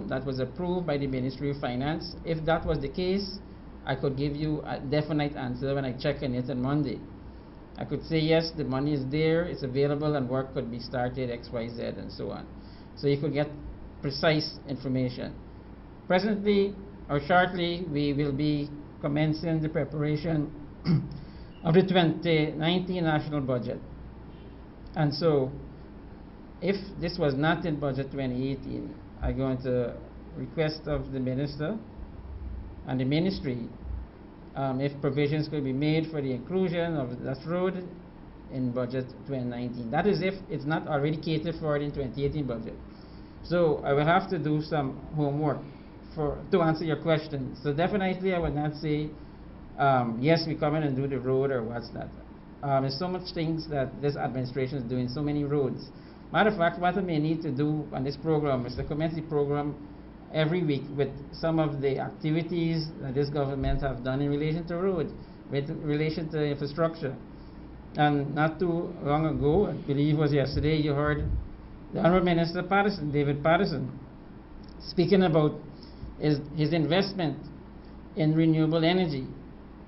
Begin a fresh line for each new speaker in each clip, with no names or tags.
that was approved by the Ministry of Finance. If that was the case, I could give you a definite answer when I check on it on Monday. I could say, yes, the money is there, it's available, and work could be started, X, Y, Z, and so on. So you could get precise information. Presently, or shortly, we will be commencing the preparation of the 2019 national budget. And so, if this was not in budget 2018, I'm going to request of the minister and the ministry if provisions could be made for the inclusion of that road in budget 2019. That is if it's not already catered for in 2018 budget. So I will have to do some homework to answer your question. So definitely I would not say yes, we come in and do the road or what's that. There's so much things that this administration is doing, so many roads. Matter of fact, what I may need to do on this program is to commence the program every week with some of the activities that this government have done in relation to roads, with relation to infrastructure. And not too long ago, I believe it was yesterday, you heard the Honorable Minister Patterson, David Patterson, speaking about his investment in renewable energy,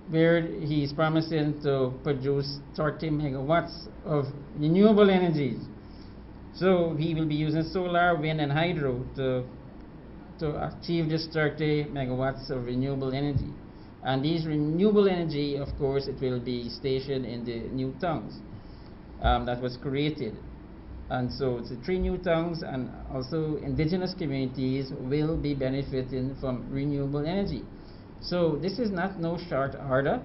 where he's promising to produce 30 megawatts of renewable energies. So he will be using solar, wind, and hydro to achieve this 30 megawatts of renewable energy. And these renewable energy, of course, it will be stationed in the new towns that was created. And so it's the 3 new towns, and also indigenous communities will be benefiting from renewable energy. So this is not no short order.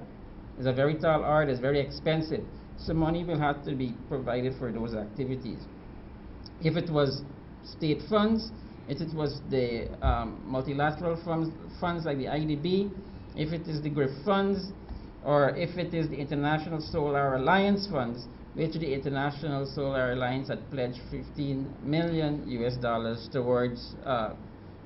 It's a very tall order. It's very expensive. So money will have to be provided for those activities. If it was state funds, if it was the multilateral funds like the IDB, if it is the GRIF funds, or if it is the International Solar Alliance funds, which the International Solar Alliance had pledged $15 million towards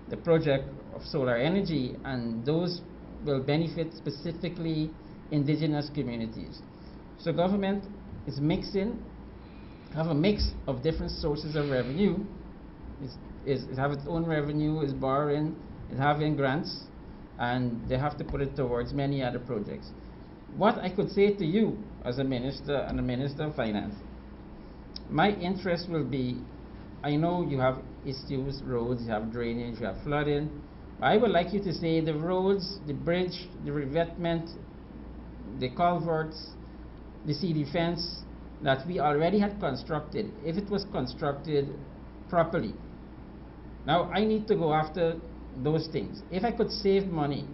the project of solar energy, and those will benefit specifically indigenous communities. So government is have a mix of different sources of revenue. It have its own revenue, is borrowing, is having grants, and they have to put it towards many other projects. What I could say to you as a minister and a minister of finance, my interest will be, I know you have issues, roads, you have drainage, you have flooding. I would like you to say the roads, the bridge, the revetment, the culverts, the sea defense that we already had constructed, if it was constructed properly. Now I need to go after those things. If I could save money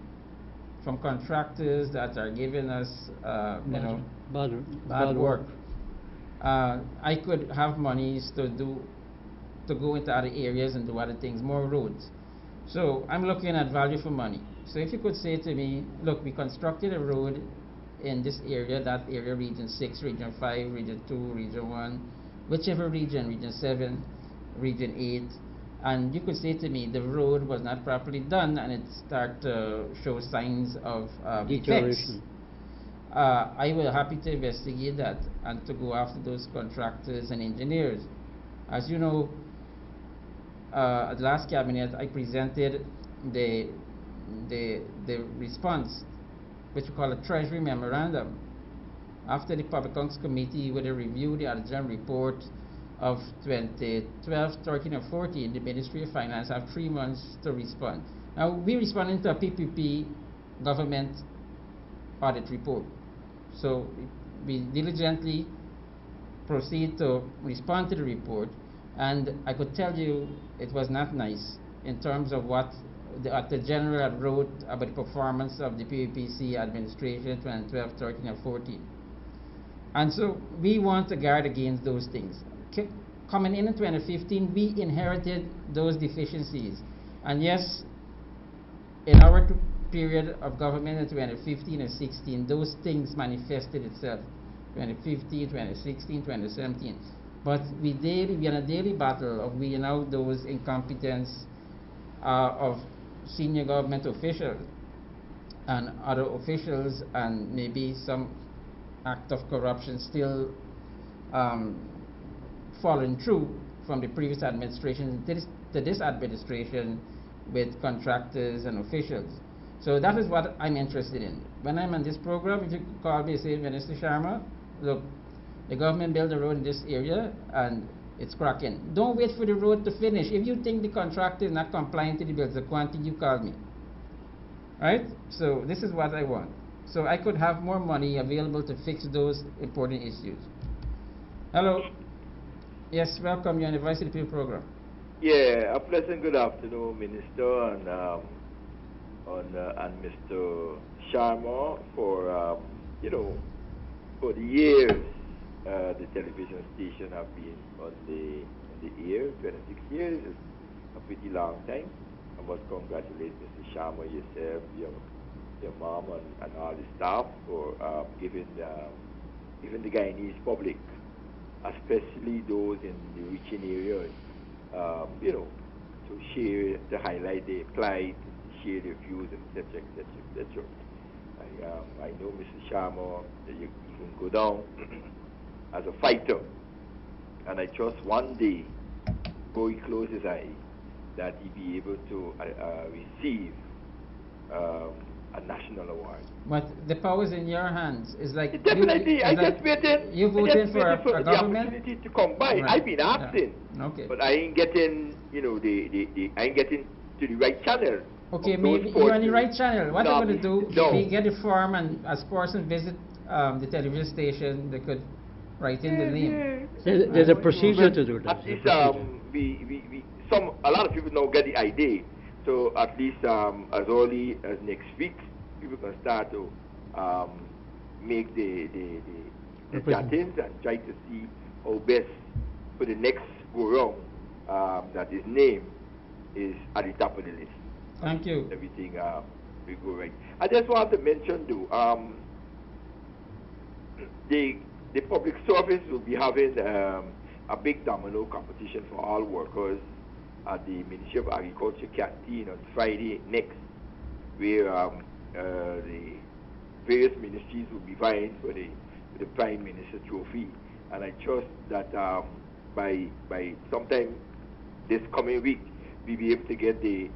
from contractors that are giving us, bad work, I could have monies to go into other areas and do other things, more roads. So I'm looking at value for money. So if you could say to me, look, we constructed a road in this area, that area, region 6, region 5, region 2, region 1, whichever region, region 7, region 8, and you could say to me the road was not properly done and it start to show signs of defects. I will happy to investigate that and to go after those contractors and engineers. As you know, at the last cabinet, I presented the response, which we call a Treasury Memorandum. After the Public Accounts Committee would review the Adjourned Report of 2012, 13, and 14, the Ministry of Finance have 3 months to respond. Now, we responded to a PPP government audit report. So we diligently proceed to respond to the report, and I could tell you it was not nice in terms of what the General wrote about the performance of the PPC administration 2012, 13, and 14. And so we want to guard against those things. Coming in 2015, we inherited those deficiencies. And yes, in our period of government in 2015 and 16, those things manifested itself. 2015, 2016, 2017. But we are in a daily battle of weeding out those incompetence of senior government officials and other officials, and maybe some act of corruption still following through from the previous administration to this administration with contractors and officials. So that is what I'm interested in. When I'm on this program, if you call me and say, Minister Sharma, look, the government built a road in this area and it's cracking. Don't wait for the road to finish. If you think the contractor is not compliant to the bills, the quantity, you call me. Right? So this is what I want. So I could have more money available to fix those important issues. Hello. Yes, welcome. You're on the Voice of the People program.
Yeah, a pleasant good afternoon, Minister, and Mr. Sharma for for the years the television station have been on the air. 26 years is a pretty long time. I must congratulate Mr. Sharma, yourself, your mom, and all the staff for giving the Guyanese public, especially those in the reaching areas, to share, to highlight their plight, to share their views, etc., etc., etc. I know Mr. Sharma, that you can go down as a fighter, and I trust one day, before he closes his eye, that he be able to receive a national award.
But the power is in your hands. It's like
definitely. I just waiting.
You voted for a
the
government
opportunity to come by.
right.
I've been asking,
okay,
but I ain't getting, I ain't getting to the right channel.
Okay, maybe you're on the right channel. What I'm going to do,
no.
if we get a form and as person visit the television station, they could write in the name.
There's a procedure to do that.
At least a lot of people don't get the idea. So at least as early as next week, people can start to make the chattings and try to see how best for the next go round that his name is at the top of the list.
Thank you.
Everything will go right. I just want to mention though, the public service will be having a big domino competition for all workers at the Ministry of Agriculture canteen on Friday next, where the various ministries will be vying for the Prime Minister trophy. And I trust that by sometime this coming week, we'll be able to get the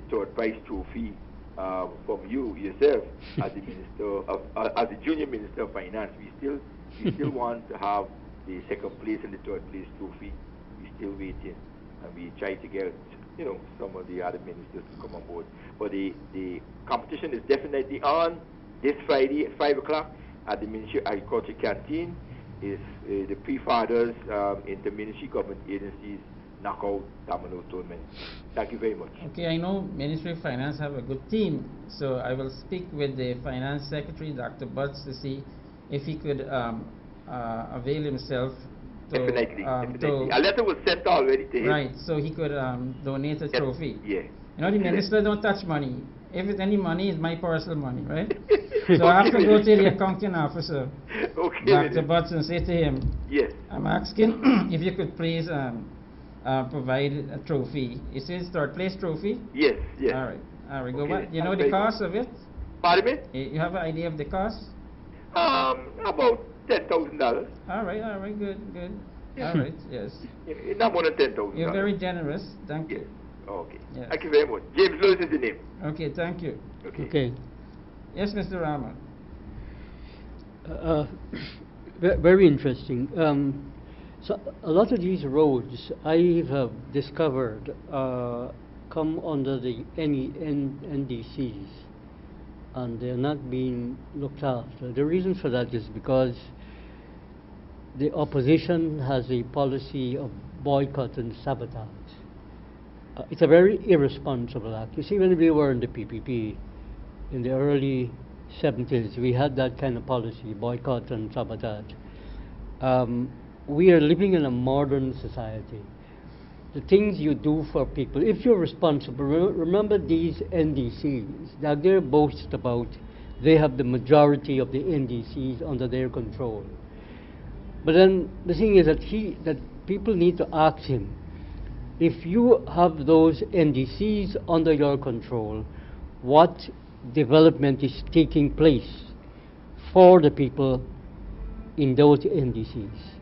third prize trophy from you yourself as the minister as the junior minister of finance. We still want to have the second place and the third place trophy. We're still waiting, and we try to get some of the other ministers to come on board. But the competition is definitely on this Friday at 5 o'clock at the Ministry of Agriculture canteen. Is the pre-fathers inter-ministry government agencies knockout domino tournament. Thank you very much.
Okay, I know Ministry of Finance have a good team, so I will speak with the Finance Secretary, Dr. Butts, to see if he could avail himself to...
Definitely. A letter was sent already to him.
Right, so he could donate a trophy.
Yeah.
You know, the minister don't touch money. If it's any money, it's my personal money, right? So I have to go to the accounting officer, Dr. Butts, and say to him,
yes,
I'm asking if you could please provide a trophy. Is this third place trophy?
Yes, yes.
All right. All right. Go back. You know the cost of it?
Pardon me?
You have an idea of the cost?
About $10,000.
All right. All right. Good. Good. All right. Yes.
Not more than $10,000.
You're very generous. Thank you.
Okay.
Yes.
Thank you very much. James Lewis is the name.
Okay. Thank you.
Okay.
Yes, Mr. Rama.
Very interesting. So a lot of these roads I have discovered come under the NDCs, and they're not being looked after. The reason for that is because the opposition has a policy of boycott and sabotage. It's a very irresponsible act. You see, when we were in the PPP in the early 70s, we had that kind of policy, boycott and sabotage. We are living in a modern society. The things you do for people, if you're responsible, remember these NDCs, that they boast about, they have the majority of the NDCs under their control. But then the thing is that people need to ask him, if you have those NDCs under your control, what development is taking place for the people in those NDCs?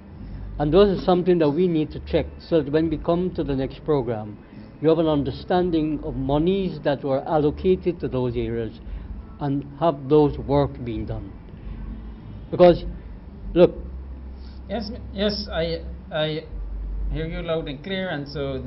And those are something that we need to check, so that when we come to the next program, you have an understanding of monies that were allocated to those areas and have those work being done. Because, look,
Yes, I hear you loud and clear, and so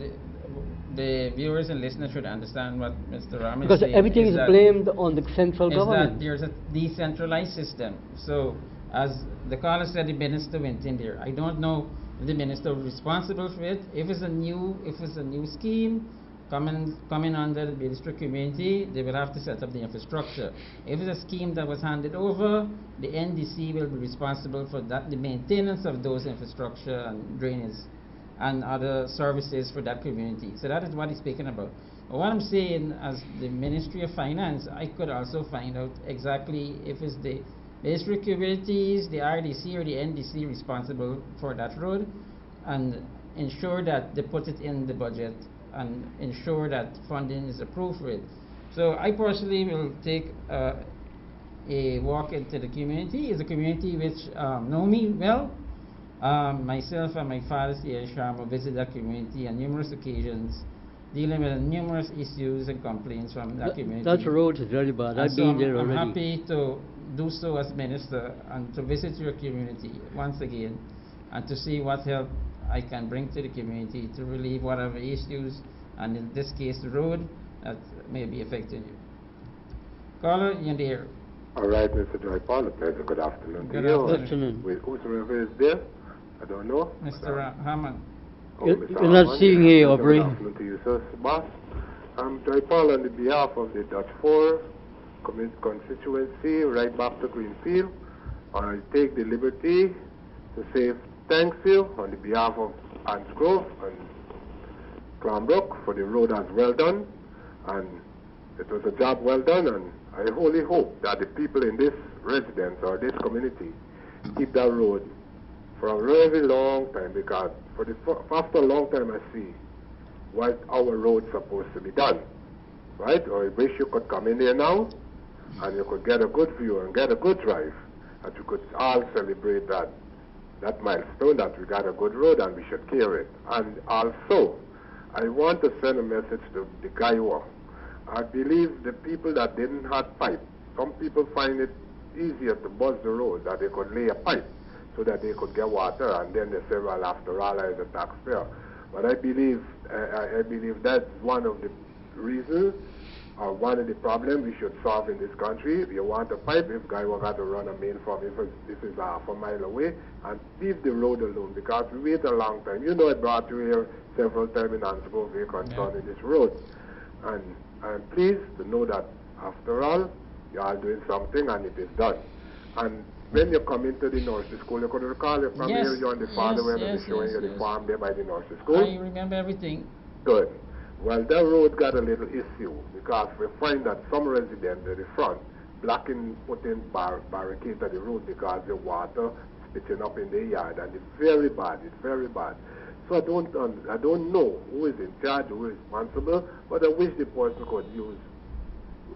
the viewers and listeners should understand what Mr. Ram is
because
saying.
everything is
that,
blamed on the central
is
government.
that there's a decentralized system. So, as the caller said, the minister went in there. I don't know if the minister was responsible for it. If it's a new scheme coming under the district community, they will have to set up the infrastructure. If it's a scheme that was handed over, the NDC will be responsible for that, the maintenance of those infrastructure and drainage and other services for that community. So that is what he's speaking about. But what I'm saying, as the Ministry of Finance, I could also find out exactly if it's the district communities, the RDC or the NDC responsible for that road, and ensure that they put it in the budget and ensure that funding is approved for it. So I personally will take a walk into the community. It's a community which know me well. Myself and my father, C.A. Sharma, visit that community on numerous occasions, dealing with numerous issues and complaints from that community.
That road is very bad.
And
I've
so
been there
I'm
already.
happy to do so as minister and to visit your community once again and to see what help I can bring to the community to relieve whatever issues, and in this case the road, that may be affecting you. Caller, you're in the air.
All right, Mr. Joy Paul, a pleasant good afternoon
Good
to you.
afternoon.
Wait, whosoever is there? I don't know.
Mr. Hammond.
You're
Mr.
not
Harman,
seeing here,
Good
Aubrey.
afternoon to you, sir, boss. I'm Joy Paul on the behalf of the Dutch 4 constituency, right back to Greenfield. I take the liberty to say thank you on the behalf of Ansgrove and Cranbrook for the road as well done. And it was a job well done, and I wholly hope that the people in this residence or this community keep that road for a very long time, because after a long time I see what our road's supposed to be done, right? Or I wish you could come in there now and you could get a good view and get a good drive, and you could all celebrate that milestone that we got a good road and we should care it. And also, I want to send a message to the Guyana. I believe the people that didn't have pipe, some people find it easier to bust the road that they could lay a pipe so that they could get water, and then they say, well, after all, I is a taxpayer. But I believe that's one of the reasons or one of the problems we should solve in this country. If you want a pipe, if guy will got to run a main from if it's half a mile away, and leave the road alone, because we wait a long time. You know, I brought you here several times in Ansgrove concerning this road. And I'm pleased to know that after all, you are doing something and it is done. And when you come into the nursery school, you could recall you from here, you're on the father when I was showing you the farm there by the nursery school.
I remember everything.
Good. Well, that road got a little issue because we find that some residents at the front putting barricades at the road because the water spitting up in the yard, and it's very bad. It's very bad. So I don't know who is in charge, who is responsible, but I wish the person could use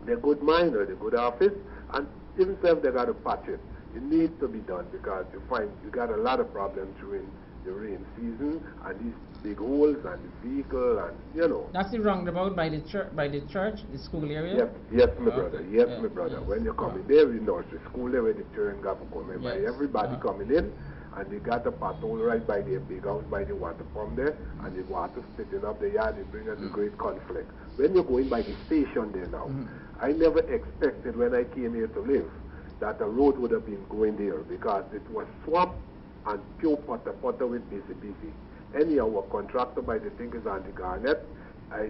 the good mind or the good office, and even if they got to patch it, it needs to be done, because you find you got a lot of problems during the rain season, and these big holes and the vehicle, and you know.
That's the roundabout by the church, the school area?
Yes, my brother. Yes,
Yeah,
my brother.
yes.
When you come in there, you know, the school there where the children got to come in, by
Yes.
everybody coming in, and they got a pothole right by their big house, by the water pump there, and the water spitting up the yard, it brings us a great conflict. When you're going by the station there now, I never expected when I came here to live that a road would have been going there, because it was swamp and pure potter with busy. Anyhow, a contractor by the thing is on the Garnet. I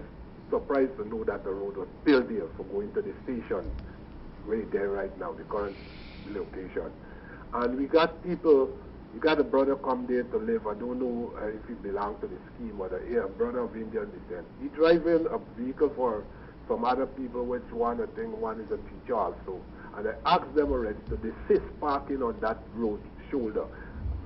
surprised to know that the road was built there for going to the station right there right now, the current location. And we got people, we got a brother come there to live. I don't know if he belonged to the scheme or a brother of Indian descent. He driving a vehicle for some other people, which one, I think one is a teacher also. And I asked them already to desist parking on that road shoulder.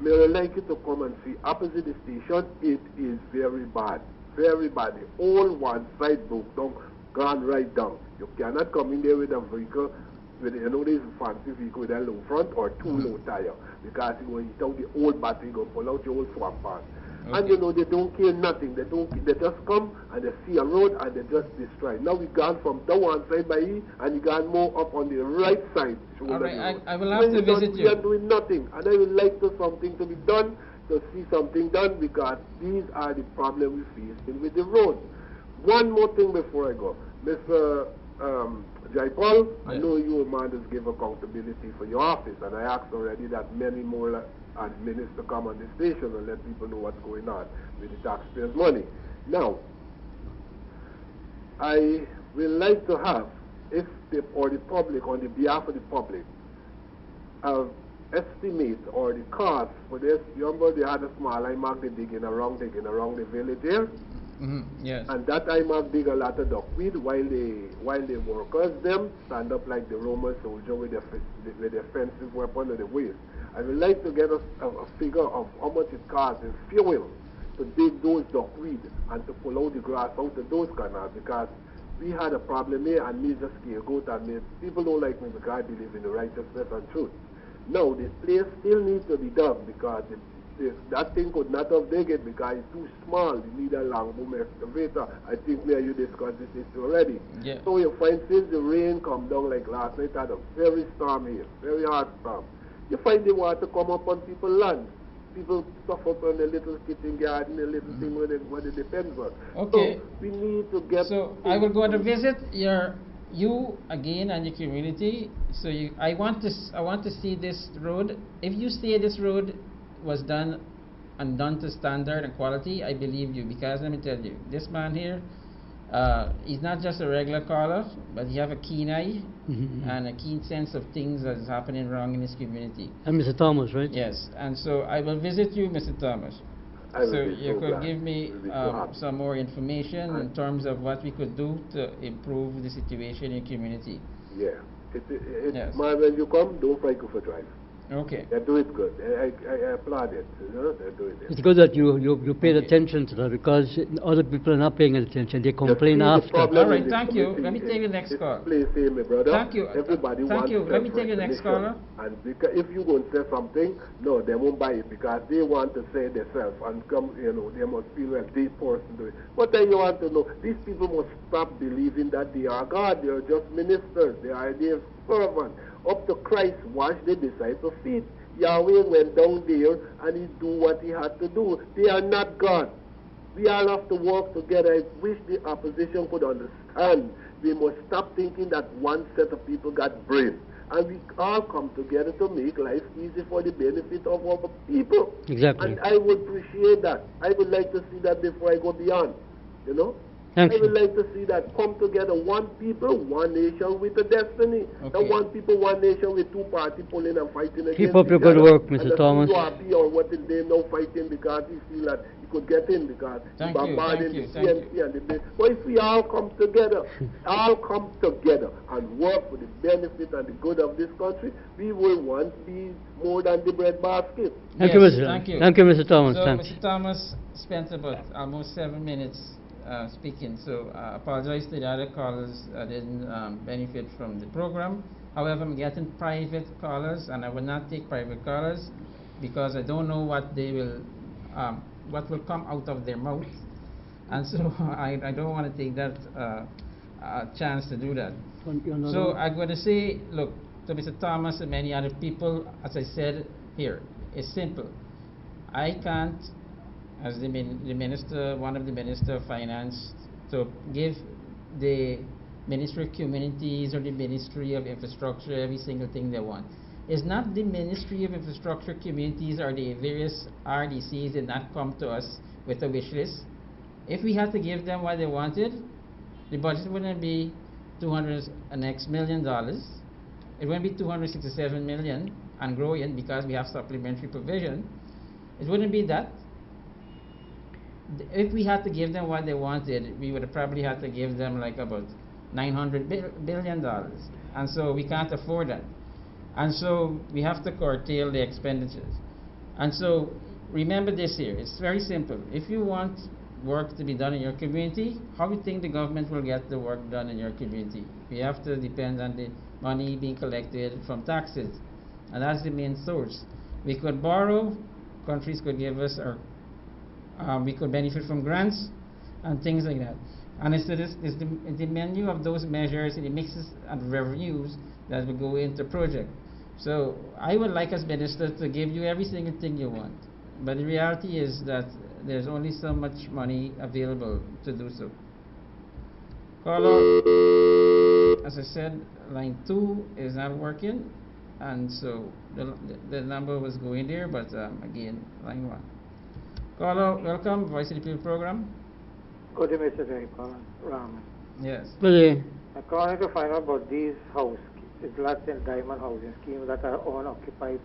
May I like you to come and see opposite the station. It is very bad. Very bad. The whole one side broke down, gone right down. You cannot come in there with a vehicle, with, you know, this fancy vehicle with a low front or too low tire, because you're going to hit out the old battery, you're going to pull out your old swamp part. And you know, they don't care nothing. They just come and they see a road and they just destroy. Now we gone from down one side by E and we gone more up on the right side.
All right, I will have to visit you.
We are doing nothing, and I would like to something to be done, to see something done, because these are the problems we face with the road. One more thing before I go. Mr. Jaipal, I know you man just give accountability for your office, and I asked already that many more administrators come on the station and let people know what's going on with the taxpayers' money. Now, I will like to have, if the public, on the behalf of the public, estimate or the cost for this. You remember they had a small IMAC they digging around the village here?
Yes.
And that IMAC dig a lot of duckweed while the workers them stand up like the Roman soldier with their offensive weapon in the waist. I would like to get a figure of how much it costs in fuel to dig those duckweed and to pull out the grass out of those canals, because we had a problem here and me just scapegoat, and people don't like me because I believe in the righteousness and truth. Now, this place still needs to be dug, because that thing could not have dug it because it's too small. You need a long boom excavator. I think me and you discussed this issue already.
Yeah.
So you find since the rain come down like last night, had a very storm here, very hard storm. You find the water come up on people's land. People suffer on the little kitchen garden, the little thing where they depend on.
Okay.
So we need to get...
So I will go to visit you again and your community. So I want to see this road. If you say this road was done to standard and quality, I believe you, because let me tell you, this man here, he's not just a regular caller, but he have a keen eye and a keen sense of things that is happening wrong in his community.
And Mr. Thomas, right?
Yes, and so I will visit you, Mr. Thomas. So you could give me some more information in terms of what we could do to improve the situation in your community.
Yeah.
Yes.
Man, when you come, don't fight for drive.
Okay.
They do it good. I applaud it. You know, they're doing it.
It's good that you paid attention to that, because other people are not paying attention. They complain after.
All right, thank you. Let me take the next call.
Please say, my brother.
Thank you.
Everybody
Thank
wants
you. Let me take the next caller.
And because if you go and say something, no, they won't buy it, because they want to say themselves and come, you know, they must feel like this person do it. What then you want to know? These people must stop believing that they are God. They are just ministers. They are their servants. Up to Christ washed the disciples' feet. Yahweh went down there and he do what he had to do. They are not God. We all have to work together. I wish the opposition could understand. We must stop thinking that one set of people got brain. And we all come together to make life easy for the benefit of our people.
Exactly.
And I would appreciate that. I would like to see that before I go beyond. You know?
Thank
I
you.
would like to see that come together, one people, one nation with a destiny.
Okay.
Not one people, one nation with two parties pulling and fighting against
Keep up your
each
good
other.
work, Mr.
And
Thomas.
the or what is they now fighting because he feel that he could get in because
Thank
he
you,
bombarded
thank you,
the
thank
CNC and the... But if we all come together, and work for the benefit and the good of this country, we will once be more than the bread basket.
Thank you,
Yes,
Mr.
thank you.
Thank you, Mr. Thomas.
So
Thanks.
Mr. Thomas spent about almost 7 minutes speaking, so I apologize to the other callers that didn't benefit from the program. However, I'm getting private callers, and I will not take private callers because I don't know what will come out of their mouth, and so I don't want to take that chance to do that. So I'm going to say, look, to Mr. Thomas and many other people, as I said here, it's simple. I can't, as the minister, one of the minister of finance, to give the Ministry of Communities or the Ministry of Infrastructure every single thing they want. It's not the Ministry of Infrastructure, Communities, or the various RDCs did not come to us with a wish list. If we had to give them what they wanted, the budget wouldn't be $200 and X million. It wouldn't be 267 million and growing because we have supplementary provision. It wouldn't be that. If we had to give them what they wanted, we would have probably had to give them like about $900 billion. And so we can't afford that. And so we have to curtail the expenditures. And so remember this here, it's very simple. If you want work to be done in your community, how do you think the government will get the work done in your community? We have to depend on the money being collected from taxes. And that's the main source. We could borrow, countries could give us, or We could benefit from grants and things like that. And it's the menu of those measures and the mixes and revenues that will go into project. So I would like as minister to give you every single thing you want. But the reality is that there's only so much money available to do so. Caller, as I said, line 2 is not working, and so the number was going there, but again, line 1. Caller, welcome, Voice of the People program.
Good day, Mr. Director Rahman.
Yes.
Good day.
I'm calling to find out about these lots and diamond housing schemes that are unoccupied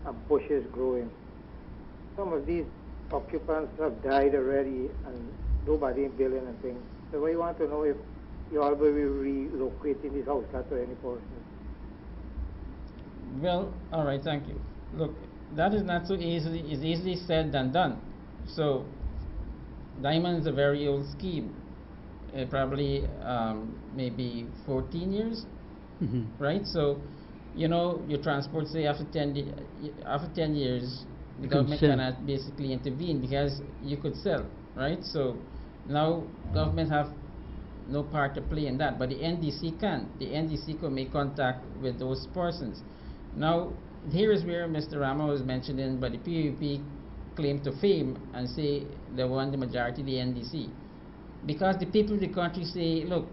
and bushes growing. Some of these occupants have died already and nobody in building and things. So we want to know if you all will be relocating these house lots or any portion.
Well, all right, thank you. Look, that is not so easily, it's easily said than done. So, diamond is a very old scheme. Probably maybe 14 years, right? So, you know, your transport say after 10 years, the government cannot basically intervene because you could sell, right? So now government have no part to play in that, but the NDC can. The NDC can make contact with those persons. Now, here is where Mr. Rama was mentioning, but the PUP claim to fame and say they won the majority of the NDC. Because the people of the country say, look,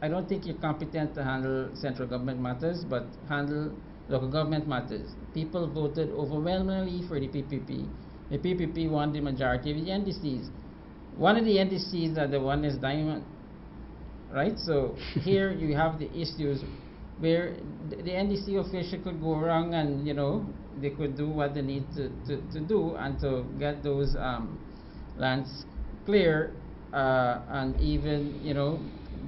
I don't think you're competent to handle central government matters, but handle local government matters. People voted overwhelmingly for the PPP. The PPP won the majority of the NDCs. One of the NDCs that the one is Diamond, right? So here you have the issues where the NDC official could go wrong and, you know, they could do what they need to do and to get those lands clear and even, you know,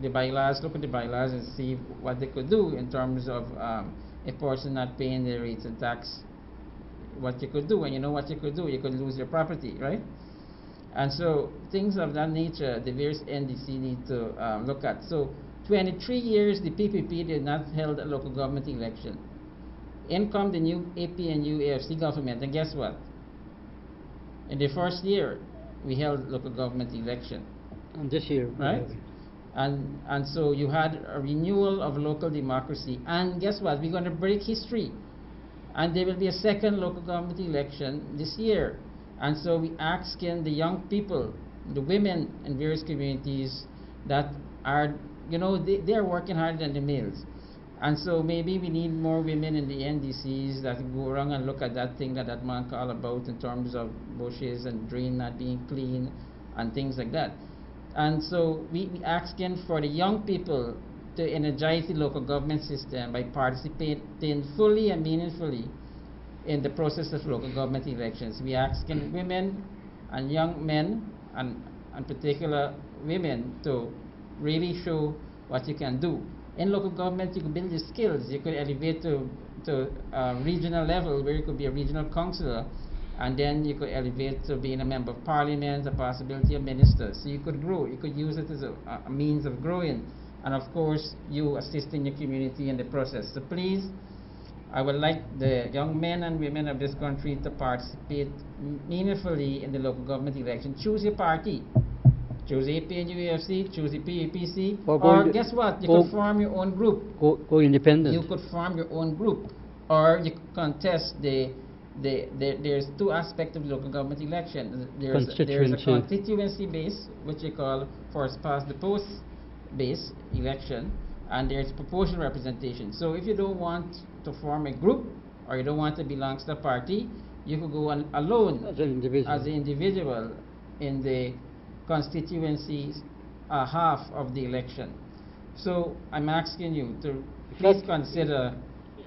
the bylaws, look at the bylaws and see what they could do in terms of a person not paying their rates and tax, what you could do. And you know what you could do, you could lose your property, right? And so things of that nature, the various NDC need to look at. So 23 years, the PPP did not held a local government election. In come the new APNU AFC government, and guess what? In the first year, we held local government election.
And this year,
right? And so you had a renewal of local democracy. And guess what? We're going to break history. And there will be a second local government election this year. And so we asking the young people, the women in various communities that are, you know, they are working harder than the males. And so maybe we need more women in the NDCs that go around and look at that thing that man call about in terms of bushes and drain not being clean and things like that. And so we asking for the young people to energize the local government system by participating fully and meaningfully in the process of local government elections. We asking women and young men and particular women to really show what you can do. In local government, you could build your skills. You could elevate to regional level where you could be a regional councillor, and then you could elevate to being a member of parliament, the possibility of minister. So you could grow. You could use it as a means of growing. And of course, you assisting your community in the process. So please, I would like the young men and women of this country to participate meaningfully in the local government election. Choose your party. Choose APNUFC, choose the PAPC, or guess what? You could form your own group.
Go independent.
You could form your own group, or you could contest there's two aspects of local government election. There's a constituency base, which you call first past the post base election, and there's proportional representation. So if you don't want to form a group, or you don't want to belong to a party, you could go on alone
as an individual
in the constituencies half of the election. So I'm asking you to please consider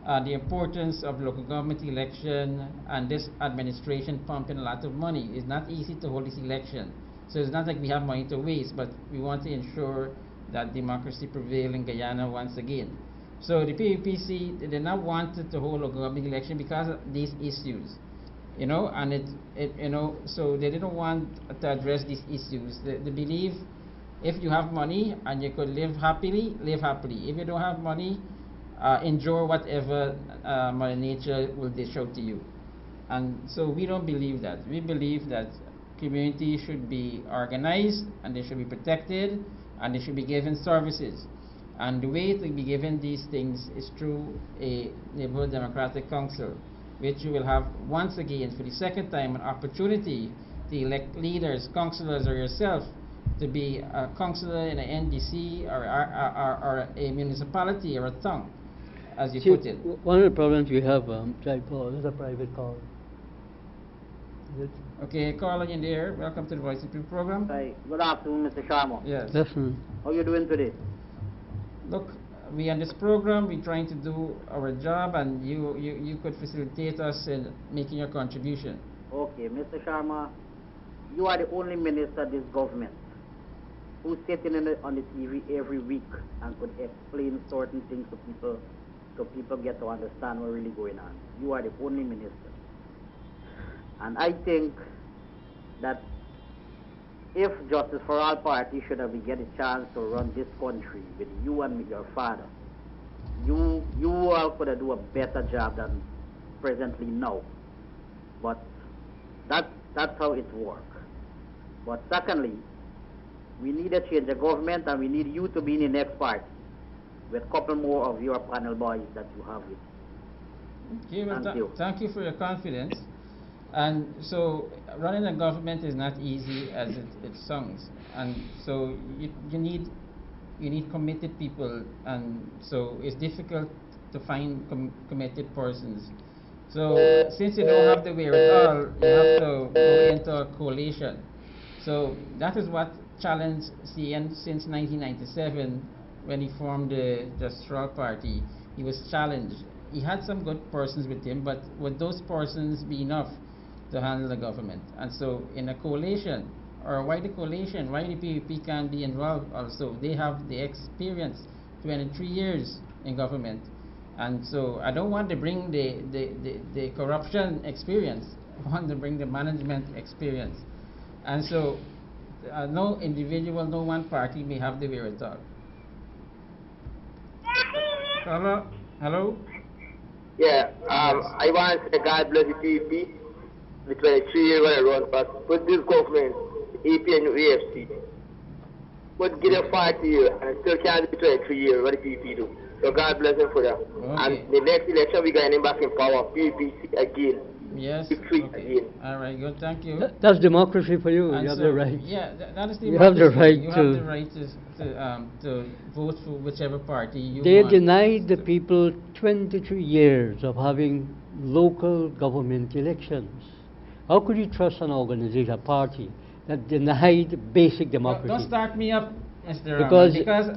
the importance of local government election, and this administration pumping a lot of money. It's not easy to hold this election. So it's not like we have money to waste, but we want to ensure that democracy prevail in Guyana once again. So the PUPC, they did not want to hold a government election because of these issues. You know, and you know, so they didn't want to address these issues. They believe if you have money and you could live happily, live happily. If you don't have money, enjoy whatever Mother Nature will dish out to you. And so we don't believe that. We believe that community should be organized and they should be protected and they should be given services. And the way to be given these things is through a neighborhood democratic council, which you will have once again for the second time an opportunity to elect leaders, councillors, or yourself to be a councillor in an NDC or a municipality or a town, as you
See,
put it.
one of the problems we have, Paul, is a private call. Is it?
Okay, caller in there. Welcome to the Voice of People program.
Hi, good afternoon, Mr. Sharma.
Yes.
Definitely.
How you doing today?
Look, we on this program, we're trying to do our job, and you could facilitate us in making your contribution.
Okay, Mr. Sharma, you are the only minister of this government who's sitting on the TV every week and could explain certain things to people so people get to understand what's really going on. You are the only minister. And I think that if Justice for All Party should have get a chance to run this country with you and with your father, you all could have do a better job than presently now. But that's how it works. But secondly, we need a change of government and we need you to be in the next party with a couple more of your panel boys that you have with you.
Okay, well,
Thank you.
thank you for your confidence. And so running a government is not easy as it sounds. And so you need committed people, and so it's difficult to find committed persons. So since you don't have the wherewithal, you have to go into a coalition. So that is what challenged CN since 1997 when he formed the Justice for All Party. He was challenged. He had some good persons with him, but would those persons be enough to handle the government? And so in a coalition, or why the coalition, why the PVP can be involved also? They have the experience, 23 years in government. And so I don't want to bring the corruption experience, I want to bring the management experience. And so no individual, no one party may have the wherewithal. Hello? Hello?
Yeah, I want to say God bless the PVP. The 23 years when I run past, but this government, EP and AFC, but get a 5 years and still can't do 23 years what the PVP do. So God bless them for that.
Okay.
And the next election we got him back in power, PVP again.
Yes.
Victory
Okay.
again.
All right, good. Thank you.
That's democracy for you.
And
You have
so,
the right.
Yeah, that is the
You have the
democracy.
right
You
to-
have the right to vote for whichever party you
They
want.
denied the people 23 years of having local government elections. How could you trust an organization, a party, that denied basic democracy?
Don't start me up, Mr.
Because
because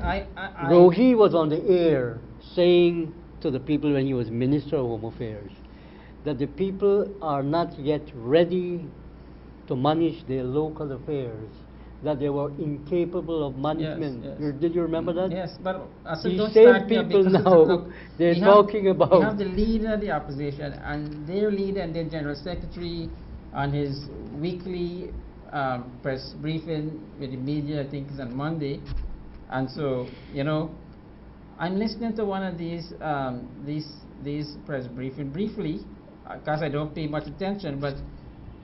Rohi was on the air saying to the people when he was Minister of Home Affairs that the people are not yet ready to manage their local affairs, that they were incapable of management.
yes.
Did you remember that?
Yes, but I said
These
don't
same
start me up
people
because
now,
look,
they're
we have-
talking about-
we have the leader of the opposition and their leader and their general secretary on his weekly press briefing with the media. I think it's on Monday, and so I'm listening to one of these press briefing briefly because I don't pay much attention, but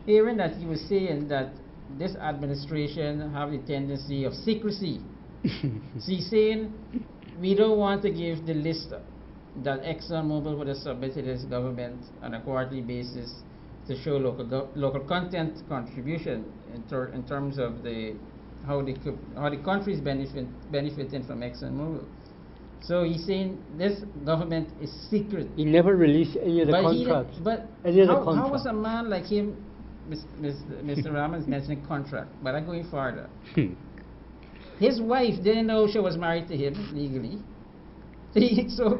hearing that he was saying that this administration have the tendency of secrecy. So he's saying we don't want to give the list that ExxonMobil would have submitted to this government on a quarterly basis to show local content contribution in terms of how the country is benefiting from ExxonMobil. So he's saying this government is secret.
He never released any of the
But
contracts.
Any
other
how
contract.
was a man like him, Mr. Rahman is mentioning contract, but I'm going farther. His wife didn't know she was married to him legally. So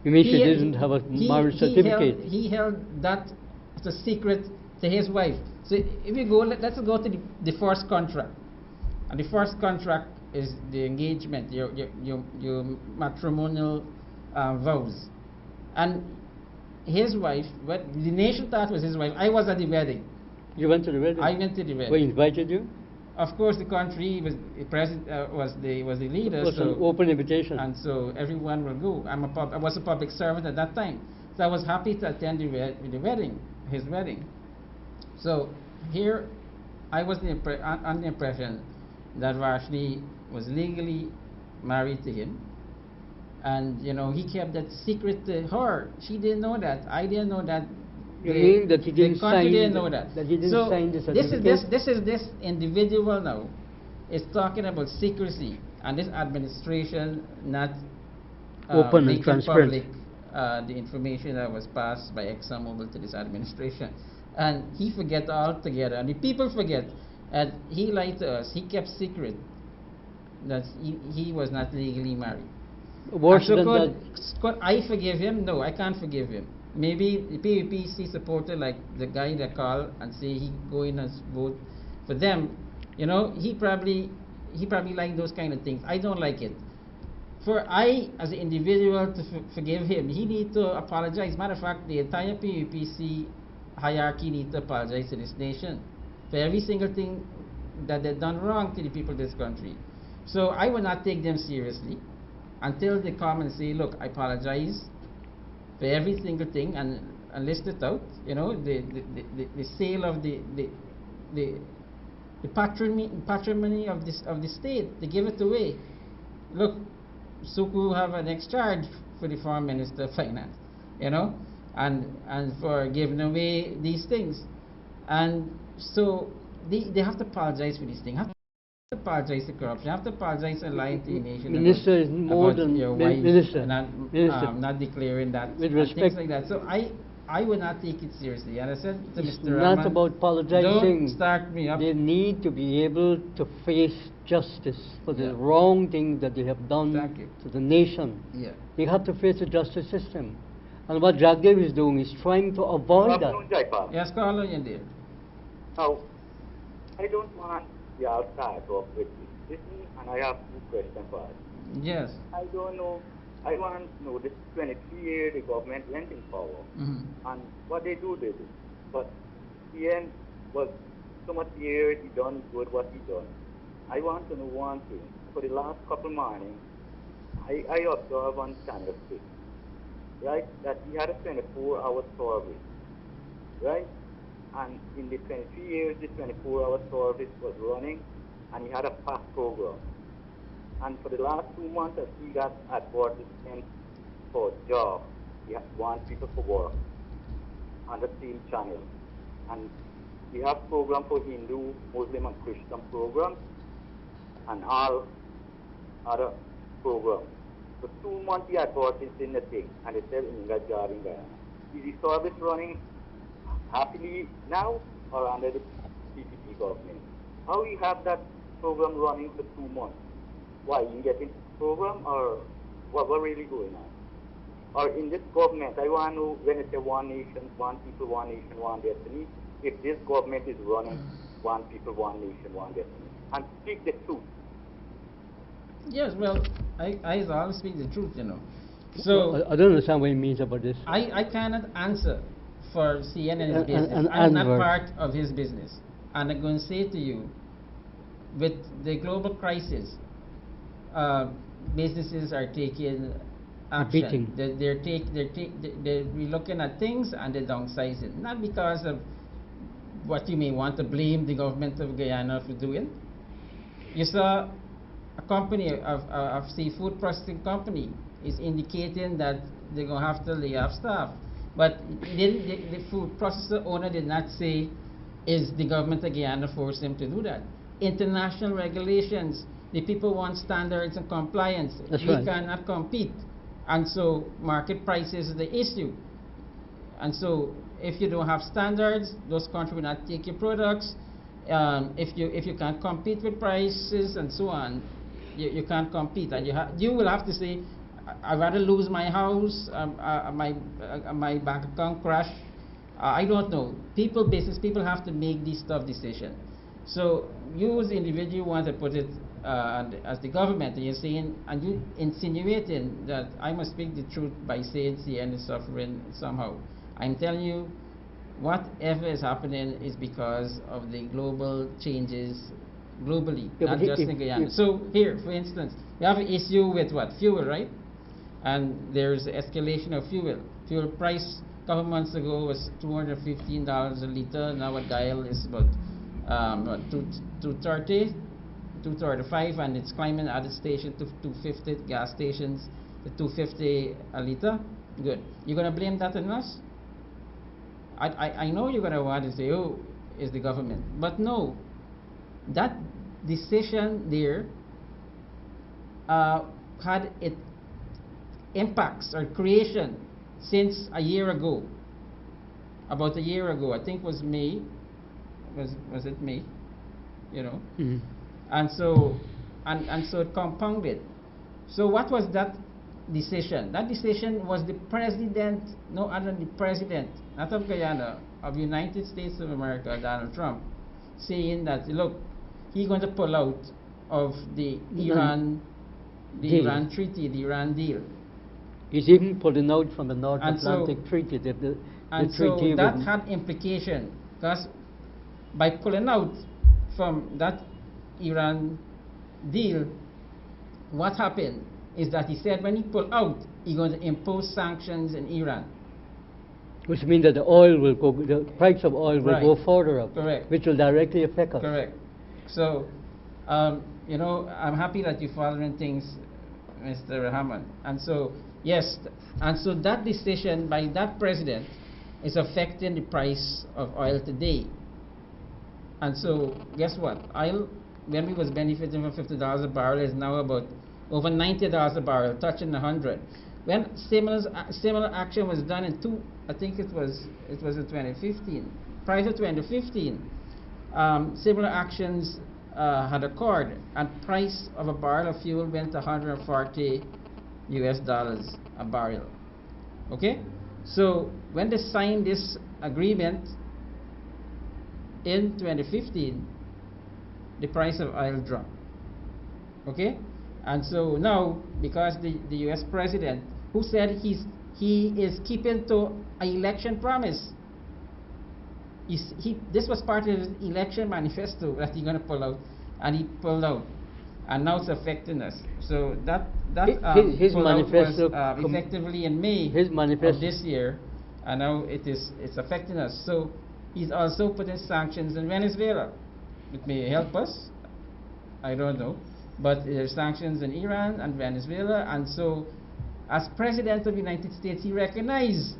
You mean she
he-
didn't have a marriage certificate?
He held that as a secret to his wife. So if you go, let's go to the first contract. And the first contract is the engagement, your matrimonial vows. And his wife, what the nation thought was his wife. I was at the wedding.
You went to the wedding?
I went to the wedding.
Well, invited you?
Of course, the country was the president was the leader.
It was an
so-
open invitation.
and so everyone will go. I was a public servant at that time, so I was happy to attend the wedding, his wedding. So here I was under the impression that Vashni was legally married to him, and he kept that secret to her. She didn't know that. I didn't know that.
You mean that he
the
didn't
country
sign
didn't know that.
that he didn't
So
sign the
this
certificate?
this individual now is talking about secrecy, and this administration not
Open and
making
transparent.
public the information that was passed by ExxonMobil to this administration. And he forget altogether, and the people forget that he lied to us. He kept secret that he was not legally married.
Worse
And so
than that,
could I forgive him? No, I can't forgive him. Maybe the PVPC supporter, like the guy that called and say he go in and vote for them, he probably like those kind of things. I don't like it. For I, as an individual, to forgive him, he need to apologize. Matter of fact, the entire PVPC hierarchy need to apologize to this nation for every single thing that they've done wrong to the people of this country. So I will not take them seriously until they come and say, look, I apologize for every single thing, and list it out. The sale of the patrimony of the state, they give it away. Look, Suku have an exchange for the foreign minister of finance, and for giving away these things, and so they have to apologize for these things. Have to apologize to corruption. Have to apologize to lying to the nation.
Minister is more
about
than
your wife
minister.
Minister. Not declaring that
With
and
respect,
things like that. So I would not take it seriously. And I said to
it's
Mr.
not
Rahman,
about apologizing.
don't start me up.
They need to be able to face justice for the
Yeah.
wrong thing that they have done
Thank you.
to the nation.
Yeah.
They have to face the justice system. And what Jagdev is doing is trying to avoid that.
Afternoon, Jaipal.
Yes, call on you, dear.
Now, I don't want the outside to talk with this and I have two questions for us.
Yes.
I don't know. I want to know this 23 year the government went in power and what they do did it. But CN was so much years he done good what he done. I want to know one thing. For the last couple mornings, I observed on Channel 6, right, that he had a 24-hour service, right? And in the 23 years, the 24-hour service was running, and he had a fast program. And for the last 2 months, as he got advertisement for job, he wants people for work on the same channel. And we have program for Hindu, Muslim, and Christian programs, and all other programs. For 2 months, he advertised in the thing, and they said he got job in Guyana. Is the service running happily now or under the PPP government? How we have that program running for 2 months? Why, you getting program or what really going on? Or in this government, I want to know when it's a one nation, one people, one nation, one destiny, if this government is running one people, one nation, one destiny. And speak the truth.
Yes, well, I always speak the truth, So
I don't understand what he means about this.
I cannot answer for CN and his business.
An
I'm not
advert.
part of his business. And I'm going to say to you, with the global crisis, businesses are taking action.
Beating.
They're looking at things and they're downsizing. Not because of what you may want to blame the government of Guyana for doing. You saw a company of seafood processing company is indicating that they're going to have to lay off staff. But the food processor owner did not say, is the government of Guyana forcing them to do that? International regulations, the people want standards and compliance.
That's
we
right.
cannot compete. And so market prices is the issue. And so if you don't have standards, those countries will not take your products. If you can't compete with prices and so on, you can't compete. And you will have to say, I'd rather lose my house, my bank account crash. I don't know. Business people have to make these tough decisions. So you as the individual want to put it as the government, and you're saying, and you insinuating that I must speak the truth by saying CN is suffering somehow. I'm telling you, whatever is happening is because of the global changes globally,
Yeah,
not
but
just in Guyana. So here, for instance, we have an issue with what? Fuel, right? And there's escalation of fuel. Fuel price a couple months ago was $215 a liter. Now at Guyana is about what, 230, 235, and it's climbing at the station to 250 gas stations to 250 a liter. Good. You're gonna blame that on us? I know you're gonna want to say, oh, it's the government, but no, that decision there had it impacts or creation since a year ago. About a year ago, I think was May. Was it May? You know,
Mhm.
and so it compounded. So what was that decision? That decision was the president, no other than the president, not of Guyana, of the United States of America, Donald Trump, saying that look, he's going to pull out of the Iran,
Deal.
Iran treaty, the Iran deal.
He's even pulling out from the North
And so-
Atlantic Treaty. The
And
treaty
so that
with-
had implication because by pulling out from that Iran deal, what happened is that he said when he pulled out, he's going to impose sanctions in Iran.
which means that the oil will go, the price of oil will
Right.
go further up,
Correct.
which will directly affect us.
Correct. So, you know, I'm happy that you're following things, Mr. Hammond. And so, yes, and so that decision by that president is affecting the price of oil today. And so, guess what? Oil, when we was benefiting from $50 a barrel, is now about over $90 a barrel, touching 100. When similar action was done in I think it was in 2015. Prior to 2015, similar actions had occurred, and price of a barrel of fuel went to 140 US dollars a barrel. Okay, so when they signed this agreement in 2015, the price of oil dropped. Okay, and so now because the US president, who said he is keeping to an election promise, this was part of his election manifesto that he's going to pull out, and he pulled out, and now it's affecting us. So that
His
pullout
manifesto
was effectively in May
his manifesto-
of this year, and now it's affecting us. So he's also putting sanctions in Venezuela. It may help us, I don't know, but there's sanctions in Iran and Venezuela, and so as president of the United States, he recognized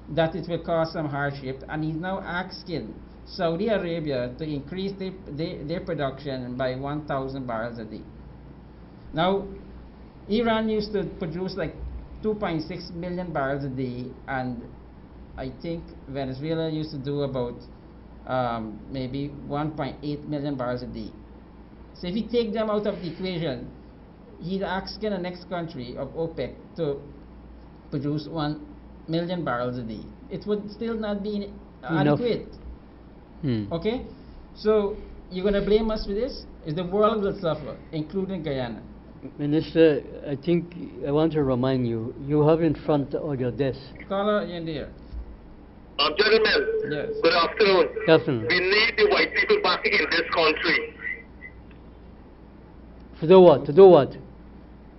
that it will cause some hardship, and he's now asking Saudi Arabia to increase their production by 1,000 barrels a day. Now, Iran used to produce like 2.6 million barrels a day, and I think Venezuela used to do about maybe 1.8 million barrels a day. So if you take them out of the equation, he's asking the next country of OPEC to produce 1 million barrels a day. It would still not be adequate. Okay? So you're going to blame us for this? Is the world will suffer, including Guyana.
Minister, I think I want to remind you, you have in front of your desk.
Caller, you're in there.
Gentlemen,
Yes.
good afternoon.
Definitely.
We need the white people back in this country.
To do what? To do what?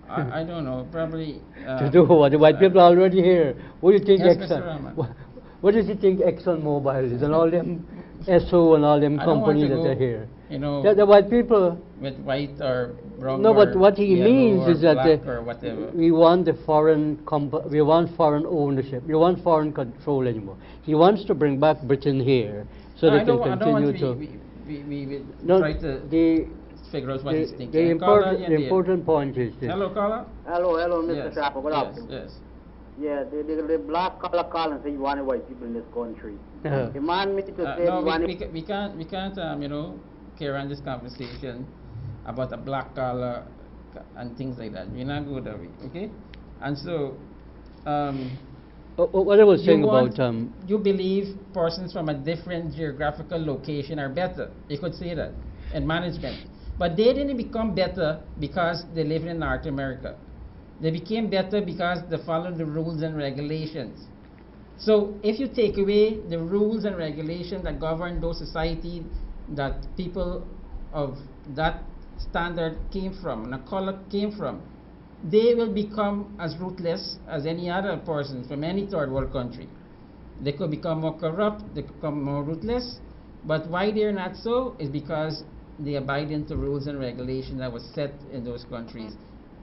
I don't know, probably.
To do what? The white people are already here. What do you think
Yes,
Exxon?
Mr. Rahman.
What does you think Exxon Mobil is and all them SO and all them
I don't want
companies
to
that
go,
are here?
you know,
The white people.
with white or brown.
No, but
or
what he
yellow
means
or
is that
black or whatever.
we want the we want foreign ownership. We want foreign control anymore. He wants to bring back Britain here so
No,
they can
I don't want
continue to.
we
No,
try to
the
figure out what he's thinking.
the
Caller,
important
you're in there.
point is this.
Hello, caller.
Hello, Mr.
Yes,
Sharper. Good
yes,
afternoon.
yes.
Yeah, the black collar call and say you want white people in this country.
Uh-huh.
Demand me to say
No,
you want
we can't you know, carry on this conversation about a black collar and things like that. We're not good that way, okay? And so,
What I was saying
you want,
about
you believe persons from a different geographical location are better. You could say that in management, but they didn't become better because they live in North America. They became better because they followed the rules and regulations. So if you take away the rules and regulations that govern those societies that people of that standard came from and a color came from, they will become as ruthless as any other person from any third world country. They could become more corrupt, they could become more ruthless, But why they're not so is because they abide into rules and regulations that was set in those countries.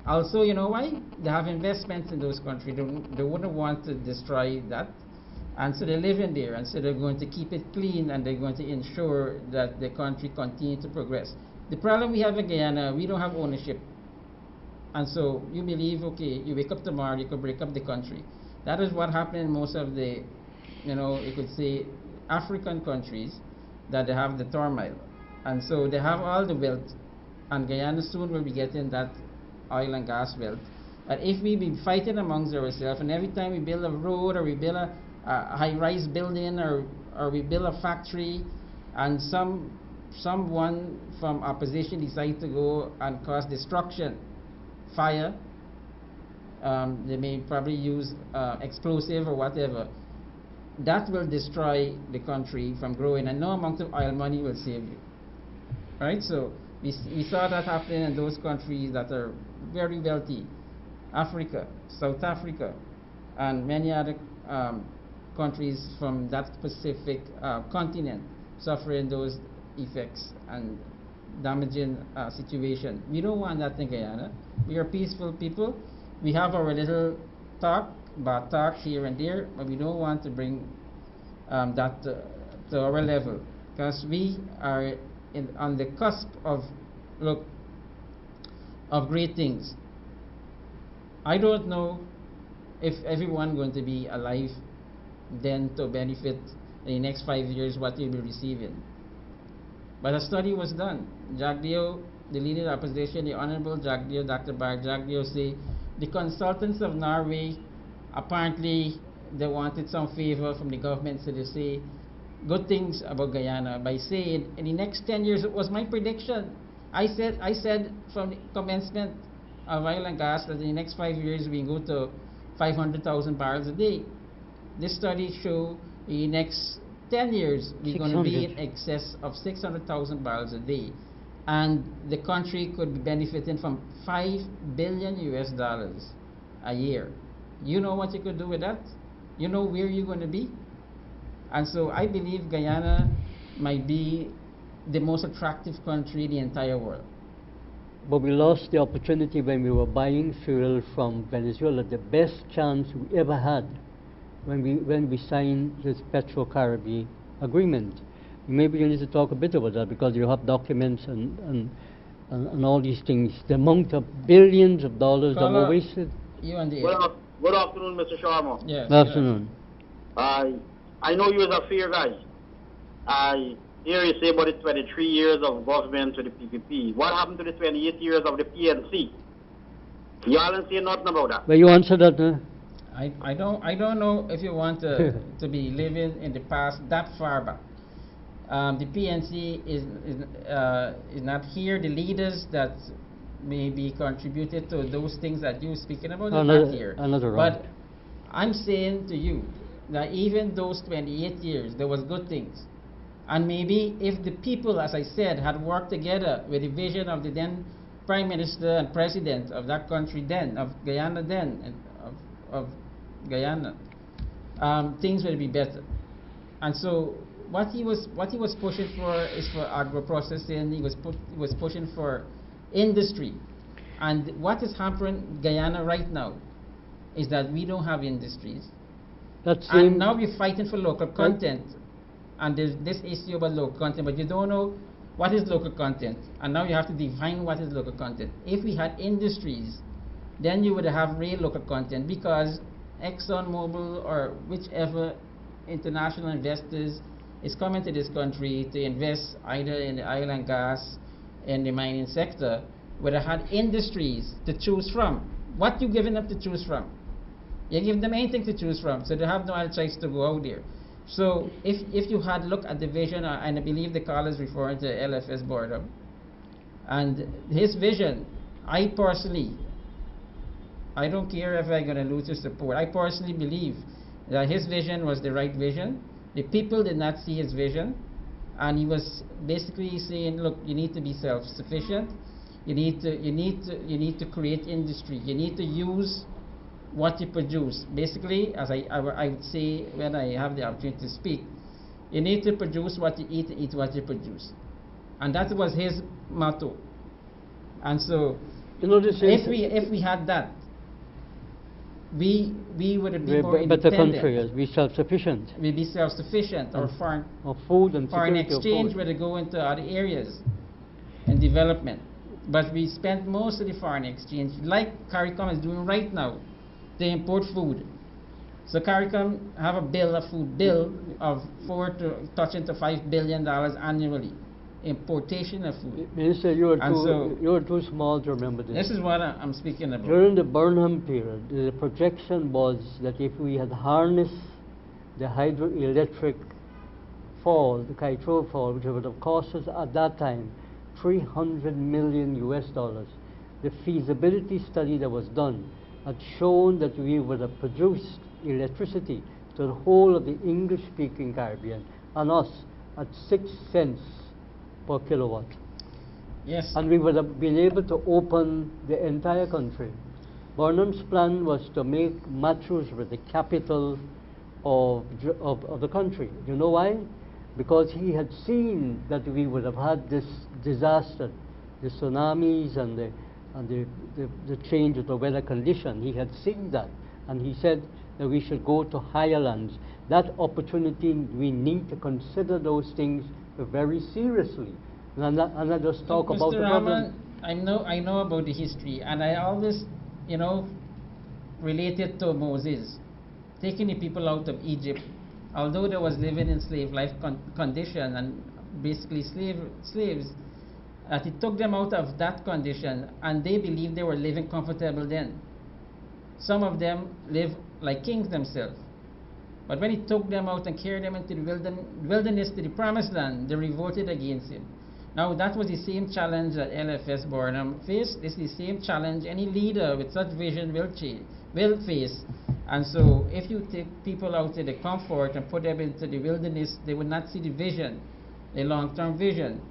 Also, you know why? They have investments in those countries. They wouldn't want to destroy that. And so they live in there. And so they're going to keep it clean and they're going to ensure that the country continue to progress. The problem we have in Guyana, we don't have ownership. And so you believe, okay, you wake up tomorrow, you could break up the country. That is what happened in most of the, you could say, African countries that they have the turmoil. And so they have all the wealth, and Guyana soon will be getting that oil and gas wealth. But if we be fighting amongst ourselves, and every time we build a road or we build a high-rise building or we build a factory, and someone from opposition decide to go and cause destruction, fire, they may probably use explosive or whatever, that will destroy the country from growing, and no amount of oil money will save you. Right? So we saw that happening in those countries that are very wealthy, Africa, South Africa, and many other countries from that specific continent suffering those effects and damaging situation. We don't want that in Guyana. We are peaceful people. We have our little bad talk here and there, but we don't want to bring that to our level, because we are on the cusp of great things. I don't know if everyone going to be alive then to benefit in the next 5 years what you'll be receiving. But a study was done. Jagdeo, the leader of opposition, the Honorable Jagdeo, Dr. Bar Jagdeo, say the consultants of Norway, apparently they wanted some favor from the government, so they say good things about Guyana by saying in the next 10 years, it was my prediction. I said from the commencement of oil and gas that in the next 5 years we go to 500,000 barrels a day. This study show in the next 10 years we're going to be in excess of 600,000 barrels a day, and the country could be benefiting from $5 billion a year. You know what you could do with that? You know where you're going to be? And so I believe Guyana might be the most attractive country in the entire world.
But we lost the opportunity when we were buying fuel from Venezuela, the best chance we ever had when we signed this Petro-Caribbean agreement. Maybe you need to talk a bit about that, because you have documents and all these things. The amount of billions of dollars that were wasted.
You and the
Good afternoon, Mr. Sharma.
Yes.
Good afternoon.
I know you as a fair guy. I hear you say about the 23 years of government to the PPP. What happened to the 28 years of the PNC? Y'all ain't saying nothing about that.
Well, you answer that.
I don't know if you want to be living in the past that far back. The PNC is not here. The leaders that maybe contributed to those things that you're speaking about are not here. But I'm saying to you that even those 28 years, there was good things. And maybe if the people, as I said, had worked together with the vision of the then Prime Minister and President of that country then, of Guyana then, and of Guyana, things would be better. And so what he was pushing for is for agro-processing. He was pushing for industry. And what is hampering Guyana right now is that we don't have industries. And now we're fighting for local content. And there's this issue about local content, but you don't know what is local content. And now you have to define what is local content. If we had industries, then you would have real local content, because ExxonMobil or whichever international investors is coming to this country to invest either in the oil and gas and the mining sector would have had industries to choose from. What you giving them to choose from? You give them anything to choose from, so they have no other choice to go out there. So if you had looked at the vision, and I believe the caller is referring to LFS Boredom, and his vision, I don't care if I'm going to lose his support. I personally believe that his vision was the right vision. The people did not see his vision, and he was basically saying, look, you need to be self-sufficient. You need to create industry. You need to use what you produce. Basically, as I would say when I have the opportunity to speak, You need to produce what you eat what you produce. And that was his motto. And so,
You know, this is
if we had that, we would be
we're
more
a better
independent.
country, yes, be self-sufficient.
We'd be self-sufficient. Our foreign
Of food and
foreign
security of
exchange
food.
would go into other areas and development. But we spent most of the foreign exchange, like CARICOM is doing right now, to import food. So CARICOM have a food bill of touching to $5 billion annually, importation of food.
Minister,
And
you are too small to remember this.
This is what I'm speaking about.
During the Burnham period, the projection was that if we had harnessed the hydroelectric fall, the Kaitro fall, which would have cost us at that time $300 million, the feasibility study that was done had shown that we would have produced electricity to the whole of the English-speaking Caribbean and us at 6 cents per kilowatt.
Yes.
And we would have been able to open the entire country. Burnham's plan was to make Matthews the capital of the country. Do you know why? Because he had seen that we would have had this disaster, the tsunamis and the change of the weather condition. He had seen that, and he said that we should go to higher lands. That opportunity, we need to consider those things very seriously, and not just talk
Mr.
about the problem.
Rahman, I know about the history, and I always, relate it to Moses taking the people out of Egypt. Although they was living in slave life condition and basically slaves, he took them out of that condition, and they believed they were living comfortable then. Some of them lived like kings themselves. But when he took them out and carried them into the wilderness to the promised land, they revolted against him. Now that was the same challenge that LFS Burnham faced. This is the same challenge any leader with such vision will face. And so if you take people out of the comfort and put them into the wilderness, they would not see the vision, the long-term vision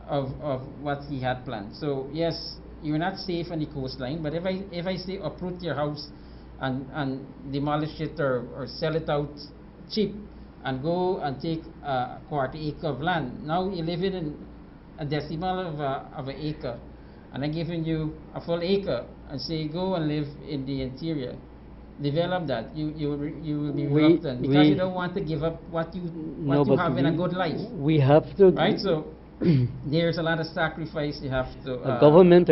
of what he had planned. So yes, you're not safe on the coastline, but if I say uproot your house and demolish it or sell it out cheap and go and take a quarter acre of land, now you're living in a decimal of an acre, and I'm giving you a full acre and say go and live in the interior. Develop that. You will be reluctant because you don't want to give up what you have in a good life.
We have to,
right? So there's a lot of sacrifice you have to.
A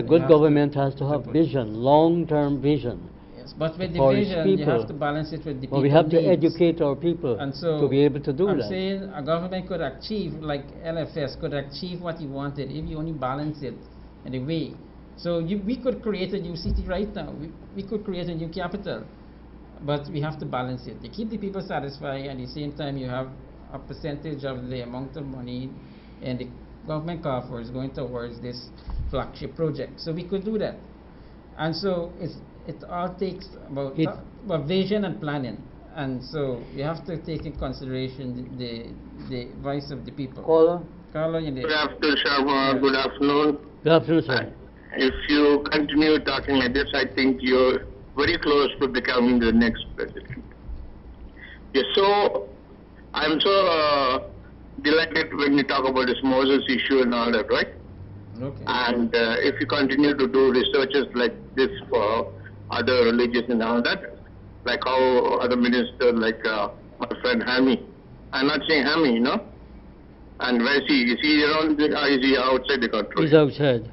good government has to have vision, long-term vision.
Yes, but with the
for
vision,
its
you have to balance it with the people.
Well, we have to
needs.
educate our people
And so
to be able to do
I'm
that.
saying a government could achieve, like LFS, could achieve what you wanted if you only balance it in a way. So we could create a new city right now. We could create a new capital. But we have to balance it. You keep the people satisfied, and at the same time you have a percentage of the amount of money in the government coffers going towards this flagship project. So we could do that. And so it all takes about vision and planning. And so we have to take in consideration the voice of the people. Caller, in the
Good afternoon, Sharma.
Yes.
Good afternoon.
Good afternoon, sir.
If you continue talking like this, I think you're very close to becoming the next president. Yes, so I'm so delighted when you talk about this Moses issue and all that, right?
Okay.
And if you continue to do researches like this for other religions and all that, like how other ministers, like my friend Hammy, I'm not saying Hammy, and where is he? Is he around or is he outside the country?
He's outside.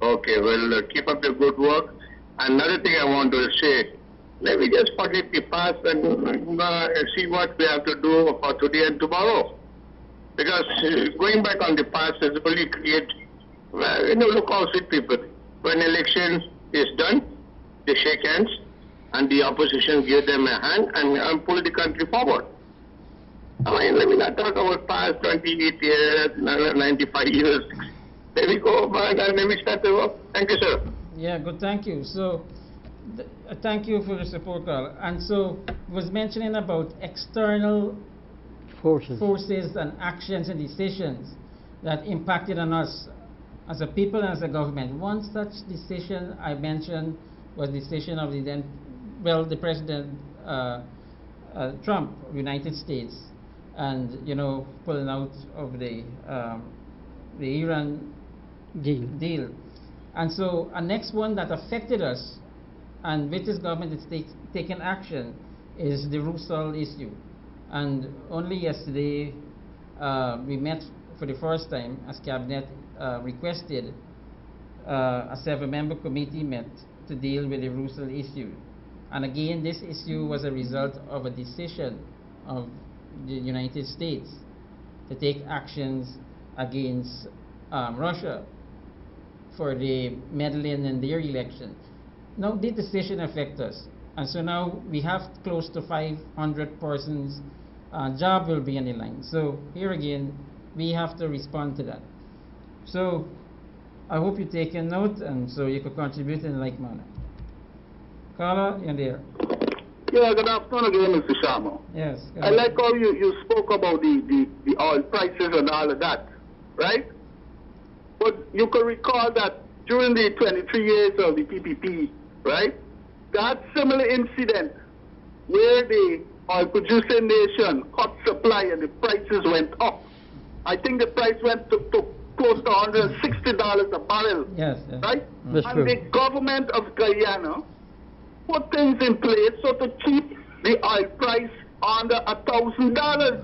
Okay, well, keep up the good work. Another thing I want to say, let me just forget the past and see what we have to do for today and tomorrow. Because going back on the past is only create, look how sweet people. When election is done, they shake hands and the opposition give them a hand and pull the country forward. I mean, let me not talk about past 28 years, 95 years. Let me go back and let me start the work. Thank you, sir.
Yeah, good, thank you. So, thank you for the support, Carl. And so, was mentioning about external forces and actions and decisions that impacted on us as a people and as a government. One such decision I mentioned was the decision of the President Trump of the United States and pulling out of the Iran deal. And so a next one that affected us, and British government is taking action, is the Rusal issue. And only yesterday we met for the first time as cabinet requested. A 7-member committee met to deal with the Rusal issue. And again, this issue was a result of a decision of the United States to take actions against Russia for the meddling in their election. Now, this decision affects us. And so now we have close to 500 persons job will be on the line. So here again, we have to respond to that. So I hope you take a note, and so you could contribute in like manner. Carla, you're there.
Yeah, good afternoon again, Mr. Sharma.
Yes.
I like how you spoke about the oil prices and all of that, right? But you can recall that during the 23 years of the PPP, right, that similar incident where the oil producing nation cut supply and the prices went up. I think the price went to close to $160 a barrel.
Yes.
Right?
That's
and
true.
the government of Guyana put things in place so to keep the oil price under $1,000.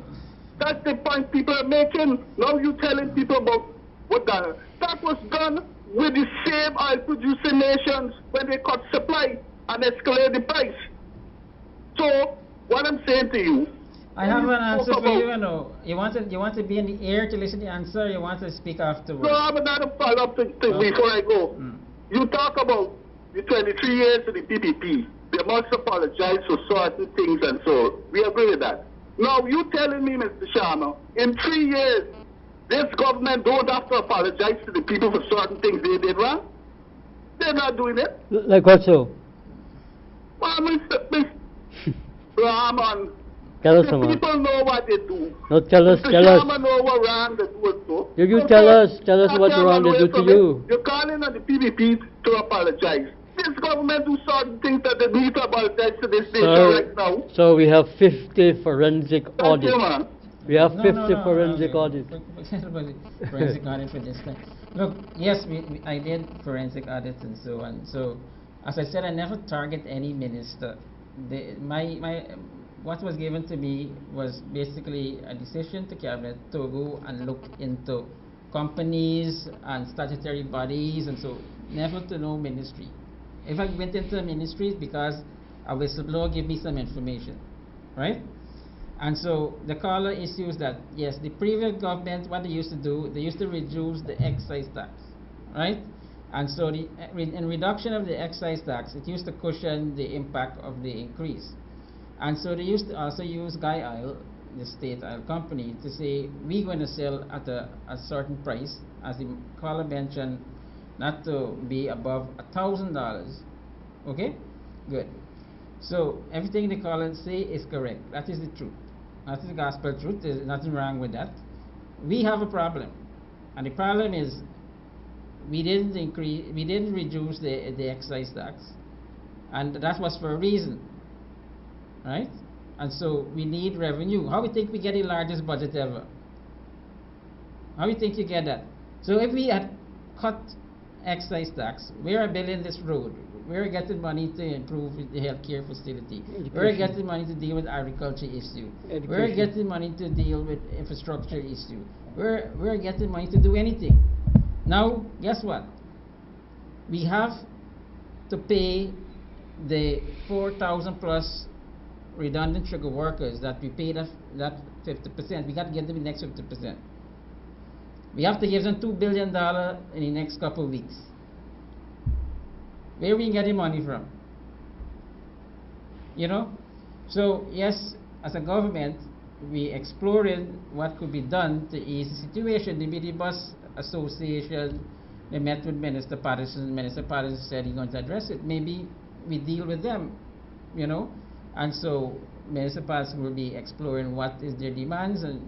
That's the point people are making. Now you're telling people about what that was done with the same oil producing nations when they cut supply and escalate the price. So what I'm saying to you,
I have an answer for you. You want to be in the air to listen to the answer. Or you want to speak afterwards?
no, I have another follow-up thing before I go. You talk about the 23 years of the PPP. They must apologize for certain things, and so we agree with that. Now, you telling me, Mr. Sharma, in 3 years, this government don't have to apologize to the people for certain things they did wrong? They're not doing it.
Like what so?
Well, Mr. Rahman,
Tell us
the
someone.
people know what they do.
No, tell us,
Mr.
tell us.
Sharma know what wrong they do also.
You
So,
tell
sir,
us what
I
wrong
can't
they
run
do
away
to
from
you.
it. You're calling on the PPP to apologize. This government do certain things that they need to apologize to this nation right now.
So we have 50 forensic
Thank
audits.
you, man.
We have
No,
50
no, no,
forensic
no,
audits.
Forget about the forensic audit for this time. Look, yes, I did forensic audits and so on. So, as I said, I never target any minister. What was given to me was basically a decision to cabinet to go and look into companies and statutory bodies, and so never to no ministry. If I went into a ministry, it's because a whistleblower gave me some information, right? And so the caller issues that, yes, the previous government, what they used to do, they used to reduce the excise tax, right? And so in reduction of the excise tax, it used to cushion the impact of the increase. And so they used to also use Guy Oil, the state oil company, to say, we're going to sell at a certain price, as the caller mentioned, not to be above $1,000. Okay? Good. So everything the caller say is correct. That is the truth. That is the gospel truth. There's nothing wrong with that. We have a problem. And the problem is we didn't reduce the excise tax. And that was for a reason. Right? And so we need revenue. How we think we get the largest budget ever? How we think you get that? So if we had cut excise tax, we are building this road. We're getting money to improve the healthcare facility. We're getting money to deal with agriculture issue. We're getting money to deal with infrastructure issue. We're getting money to do anything. Now, guess what? We have to pay the 4,000 plus redundant sugar workers that we paid that 50%. We got to give them the next 50%. We have to give them $2 billion in the next couple of weeks. Where are we getting money from? You know? So, yes, as a government, we explored what could be done to ease the situation. The Minibus Association, they met with Minister Patterson. Minister Patterson said he's going to address it. Maybe we deal with them, you know? And so, Minister Patterson will be exploring what is their demands, and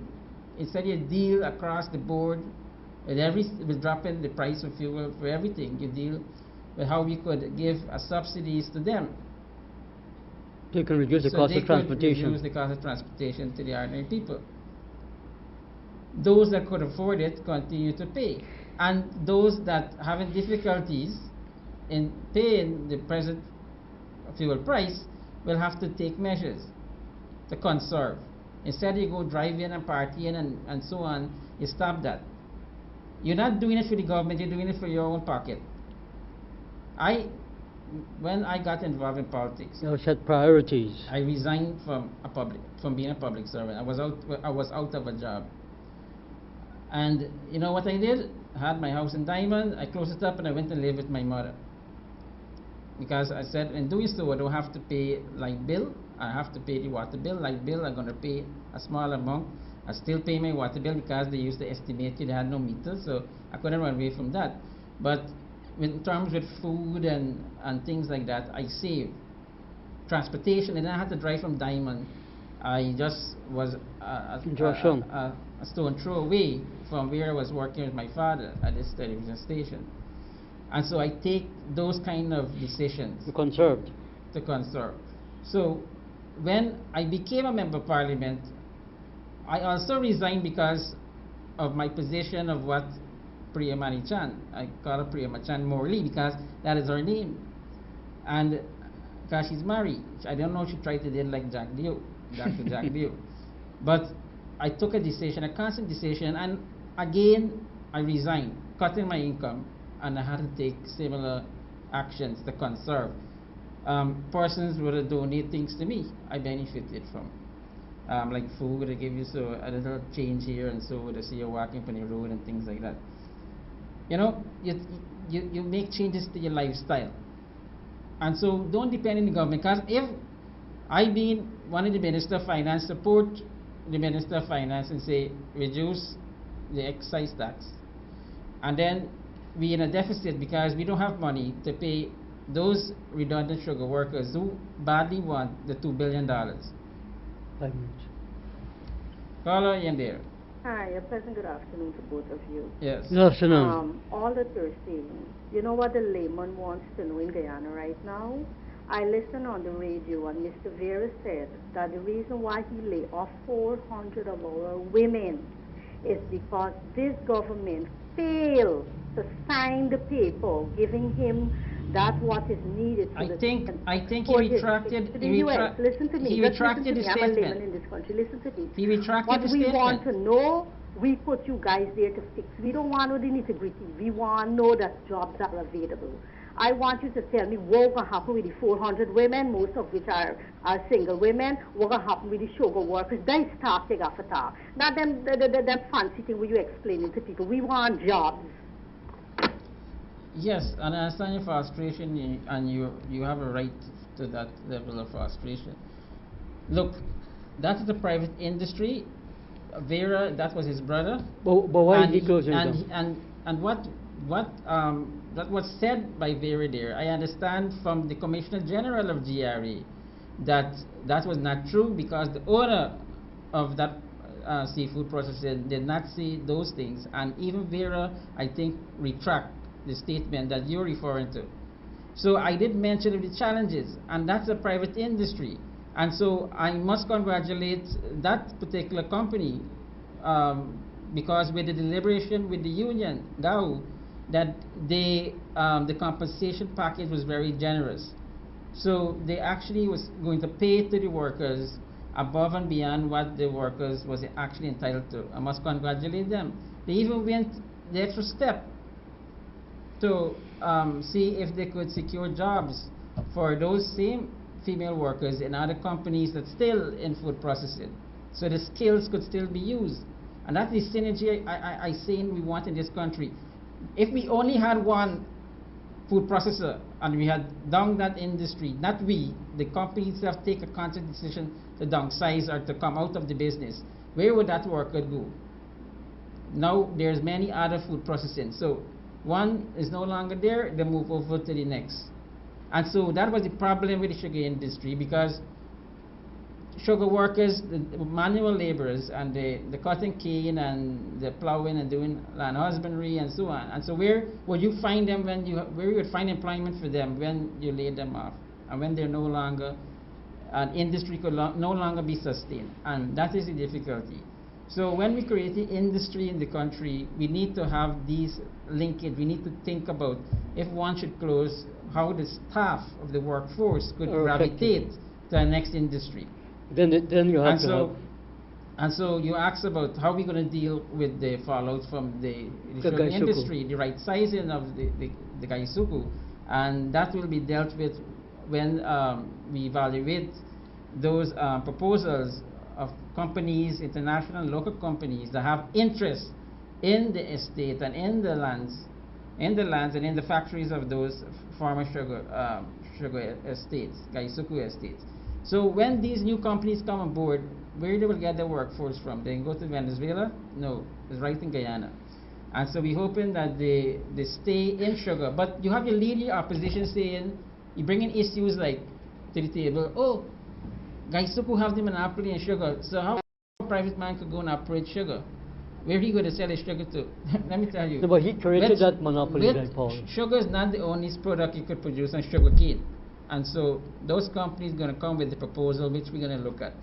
instead you deal across the board with dropping the price of fuel for everything. You deal with how we could give subsidies to them.
So you can reduce the
So
cost
they
of transportation.
could reduce the cost of transportation to the ordinary people. those that could afford it continue to pay. And those that having difficulties in paying the present fuel price will have to take measures to conserve. Instead you go driving and partying and so on, you stop that. You're not doing it for the government, you're doing it for your own pocket. When I got involved in politics,
You set priorities.
I resigned from being a public servant. I was out of a job. And you know what I did? I had my house in Diamond, I closed it up and I went and lived with my mother. Because I said, in doing so, I don't have to pay light bill, I have to pay the water bill. Light bill, I'm going to pay a small amount. I still pay my water bill because they used to estimate it, they had no meter, so I couldn't run away from that. But in terms with food and things like that, I saved. Transportation, and then I had to drive from Diamond. I just was a stone throw away from where I was working with my father at this television station. And so I take those kind of decisions.
You conserved.
To conserve. So when I became a member of parliament, I also resigned because of my position of what Priya Manichan, I call her Priya Machan Morley because that is her name. And because she's married, I don't know if she tried to date like Jack Dio, Dr. Jack Dio. But I took a decision, a constant decision, and again I resigned, cutting my income, and I had to take similar actions to conserve. Persons would donate things to me, I benefited from. Like food, they give you so a little change here and so they see you walking on the road and things like that. You know, you make changes to your lifestyle. And so don't depend on the government, because if I being one of the Minister of Finance, support the Minister of Finance and say reduce the excise tax, and then we in a deficit because we don't have money to pay those redundant sugar workers who badly want the $2 billion. Caller in there.
Hi, a pleasant good afternoon to both of you.
Yes.
Good afternoon.
All that you're saying, you know what the layman wants to know in Guyana right now? I listened on the radio and Mr. Vera said that the reason why he lay off 400 of our women is because this government failed to sign the paper giving him that what is needed for
I think he retracted.
Listen to me.
He retracted his statement.
I'm a layman in this country. Listen to me.
He retracted
what
his
we
statement.
want to know, we put you guys there to fix. We don't want to know the nitty-gritty. We want to know that jobs are available. I want you to tell me what will happen with the 400 women, most of which are single women. What will happen with the sugar workers? They start take off a talk. Not them fancy thing where you explaining to people. We want jobs.
Yes, and I understand your frustration, and you have a right to that level of frustration. Look, that's the private industry. Vera, that was his brother.
But why
and,
did he close it
and what that was said by Vera there, I understand from the Commissioner General of GRA that was not true, because the owner of that seafood processor did not see those things, and even Vera, I think, retract the statement that you're referring to. So I did mention the challenges, and that's a private industry, and so I must congratulate that particular company, because with the deliberation with the union, GAU, that the compensation package was very generous. So they actually was going to pay to the workers above and beyond what the workers was actually entitled to. I must congratulate them. They even went the extra step to see if they could secure jobs for those same female workers in other companies that still in food processing, so the skills could still be used. And that's the synergy I say we want in this country. If we only had one food processor and we had down that industry, not we, the companies have taken a conscious decision to downsize or to come out of the business, where would that worker go? Now there's many other food processing, so one is no longer there, they move over to the next. And so that was the problem with the sugar industry, because sugar workers, the manual laborers, and the cutting cane and the plowing and doing land husbandry and so on. And so where would you find them where you would find employment for them when you laid them off, and when they're no longer, an industry could no longer be sustained? And that is the difficulty. So when we create the industry in the country, we need to have these linkage. We need to think about if one should close, how the staff of the workforce could
Are affected.
gravitate to the next industry.
Then you have
And
to
so,
have
and so you asked about how we're going to deal with the fallout from the sugar
Gaisuku.
industry, the right sizing of the Gaisuku, and that will be dealt with when we evaluate those proposals of companies, international and local companies that have interest in the estate and in the lands, and in the factories of those former sugar estates, Gaisuku estates. So when these new companies come on board, where they will get their workforce from? They can go to Venezuela? No, it's right in Guyana. And so we're hoping that they stay in sugar. But you have your leading opposition saying, you bring in issues like to the table, oh, Gaisuku have the monopoly in sugar, so how a private man could go and operate sugar? Where he going to sell his sugar to? Let me tell you.
No, but he created that monopoly, Guy Paul.
Sugar is not the only product you could produce on sugar cane. And so those companies going to come with the proposal which we're going to look at.